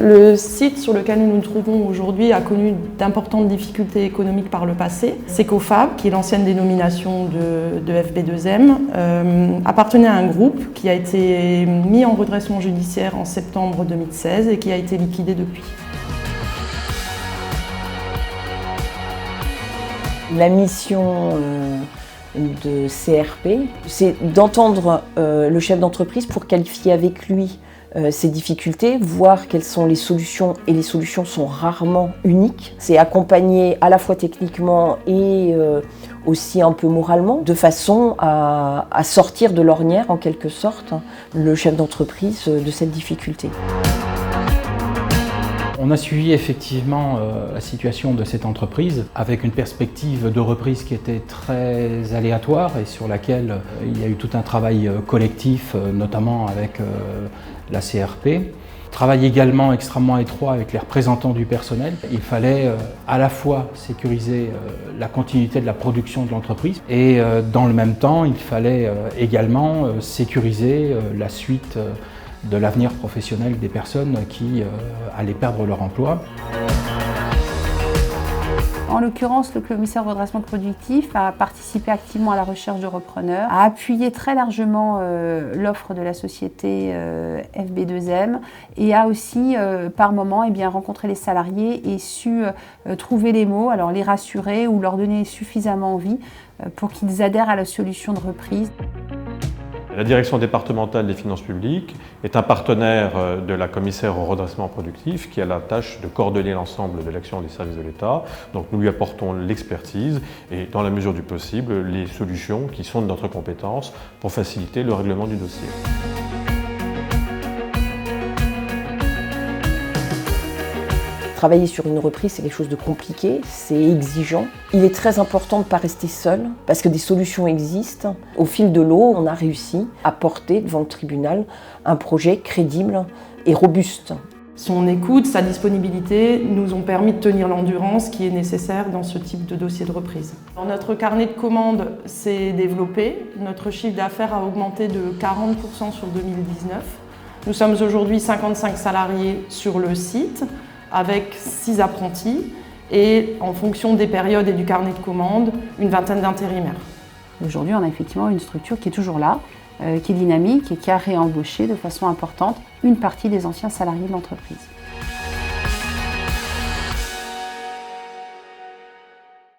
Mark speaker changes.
Speaker 1: Le site sur lequel nous nous trouvons aujourd'hui a connu d'importantes difficultés économiques par le passé. Secofab, qui est l'ancienne dénomination de FB2M, appartenait à un groupe qui a été mis en redressement judiciaire en septembre 2016 et qui a été liquidé depuis.
Speaker 2: La mission de CRP, c'est d'entendre le chef d'entreprise pour qualifier avec lui ses difficultés, voir quelles sont les solutions, et les solutions sont rarement uniques. C'est accompagner à la fois techniquement et aussi un peu moralement, de façon à sortir de l'ornière en quelque sorte le chef d'entreprise de cette difficulté.
Speaker 3: On a suivi effectivement la situation de cette entreprise avec une perspective de reprise qui était très aléatoire et sur laquelle il y a eu tout un travail collectif, notamment avec la CRP. Travail également extrêmement étroit avec les représentants du personnel. Il fallait à la fois sécuriser la continuité de la production de l'entreprise et dans le même temps, il fallait également sécuriser la suite de l'avenir professionnel des personnes qui allaient perdre leur emploi.
Speaker 4: En l'occurrence, le commissaire redressement productif a participé activement à la recherche de repreneurs, a appuyé très largement l'offre de la société FB2M et a aussi par moment rencontré les salariés et su trouver les mots, alors les rassurer ou leur donner suffisamment envie pour qu'ils adhèrent à la solution de reprise.
Speaker 5: La direction départementale des finances publiques est un partenaire de la commissaire au redressement productif qui a la tâche de coordonner l'ensemble de l'action des services de l'État. Donc nous lui apportons l'expertise et, dans la mesure du possible, les solutions qui sont de notre compétence pour faciliter le règlement du dossier.
Speaker 2: Travailler sur une reprise, c'est quelque chose de compliqué, c'est exigeant. Il est très important de ne pas rester seul, parce que des solutions existent. Au fil de l'eau, on a réussi à porter devant le tribunal un projet crédible et robuste.
Speaker 1: Son écoute, sa disponibilité nous ont permis de tenir l'endurance qui est nécessaire dans ce type de dossier de reprise. Notre carnet de commandes s'est développé, notre chiffre d'affaires a augmenté de 40% sur 2019. Nous sommes aujourd'hui 55 salariés sur le site, avec 6 apprentis et, en fonction des périodes et du carnet de commandes, une vingtaine d'intérimaires.
Speaker 4: Aujourd'hui, on a effectivement une structure qui est toujours là, qui est dynamique et qui a réembauché de façon importante une partie des anciens salariés de l'entreprise.